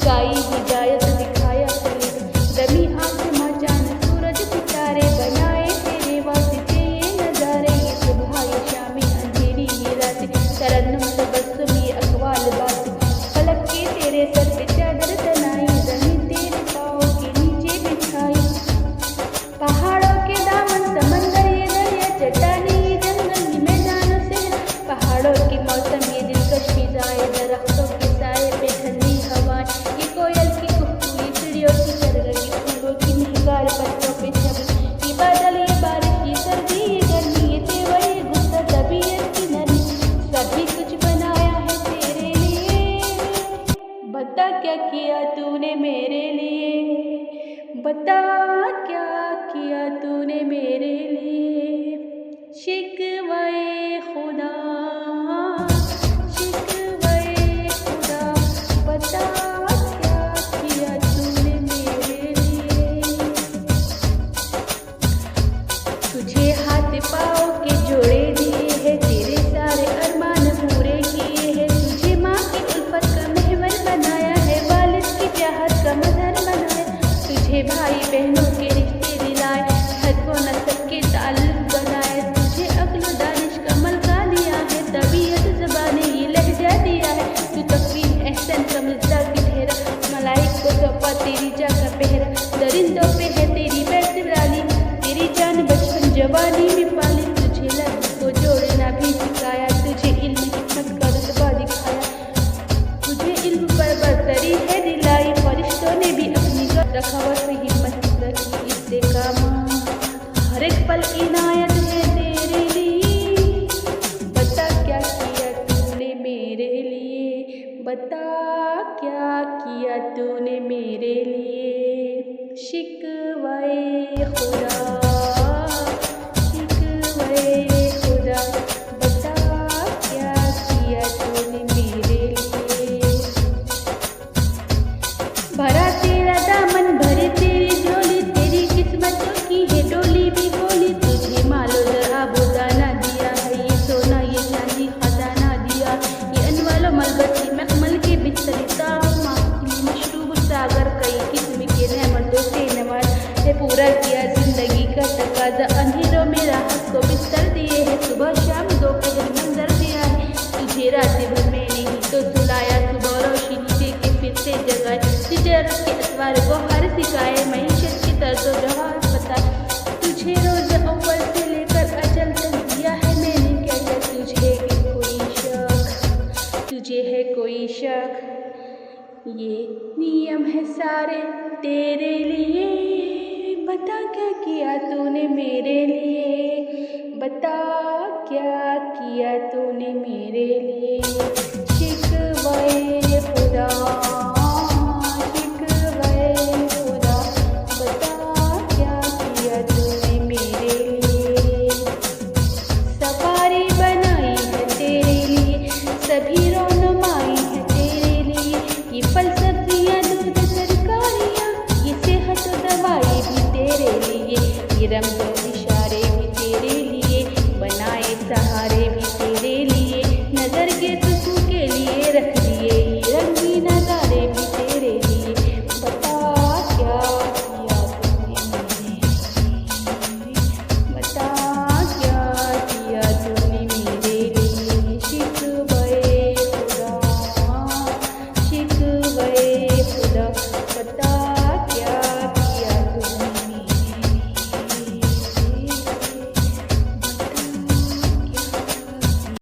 सिखाई हिदायत दिखाया तरीका, दमी आसमां चांद सूरज सितारे बनाए तेरे वास्ते ये नजारे, ये सुबह ये शाम अंधेरी ये रात, तरन्नुम तबस्सुम ये अक़वाल बात, फलक के तेरे सर पे चादर तनाई, ज़मीं तेरे पाँव के नीचे बिछाई, पहाड़ों के दामन समंदर ये दरिया, चट्टानें ये जंगल ये मैदान सहरा, पहाड़ों के मौसम ये दिलकश फिज़ाएं, दरख्तों के साए पे ठंडी हवाएं, ये कोयल की कुहू ये चिड़ियों की सरगर्मी, फूलों की महकार पत्तों पे शबनम, ये बादल ये बारिश ये सर्दी ये गर्मी, ये तेवर ये गुस्सा तबीयत की नरमी, सभी कुछ बनाया है तेरे लिए। बता क्या किया तूने मेरे लिए, बता क्या किया तूने मेरे लिए। शिकवाए खुदा, शिकवाए खुदा, बता क्या किया तूने मेरे लिए। तुझे हाथ पाँव के जोड़े दिए हैं, तेरे सारे अरमान पूरे किए हैं, तुझे माँ की उल्फत का महवर बनाया है, वालिद की प्याहत का मज़हर बनाया, तुझे भाई बहनों के रिश्ते दिलाए, हद व नस्ब के ताल्लुक बनाए, तुझे अक्ल दानिश का मलका दिया है, तबीयत ज़बाने ये लहजा दिया है, तू तकवीन एहसन का मिर्ज़ा की ठहरा, मलाइक को सौंपा तेरी जा का पहरा, दरिंदों पे है तेरी बैतराली, तेरी जान बचपन जवानी में पाली, तुझे लफ्ज़ को जोड़ना भी सिखाया, तुझे इल्म हिकमत का रुतबा दिखाया, तुझे इल्म पर बरतरी है दिलाई, फरिश्तों ने भी अपनी रखावत से हिम्मत रखी इस्तेकामत, हर एक पल इनायत है तेरे लिए। बता क्या किया तूने मेरे लिए, बता क्या किया तूने मेरे लिए। शिकवाए खुदा, शिकवाए खुदा, बता क्या किया तूने मेरे लिए। भरा तेरा दामन भरे तेरी झोली, तेरी किस्मतों की है डोली भी खोली, तुझे मालो ज़रा दाना दिया है, ये सोना ये चांदी खजाना दिया, ये अनवालो मलबस ये मखमल के बिस्तर तामाकिल मशरूब सागर, कई किस्म के नेमतों से नवाज है, पूरा किया जिंदगी का तकाजा, अंधेरों में राहत को बिस्तर दिए है, सुबह शाम दोपहर मंजर दिया है, तुझे रात भर में नहीं तो सुलाया, सुबह रोशनी दे के फिर से जगाए, तिजारत के असवार को हर सिखाए, मईशत की तर्ज़ो जवाब बता, तुझे रोज़ अव्वल से लेकर अजल तक दिया है मैंने, क्या क्या तुझे है कोई शक, तुझे है कोई शक, ये नियम है सारे तेरे लिए। बता क्या किया तूने मेरे लिए, बता क्या किया तूने मेरे लिए।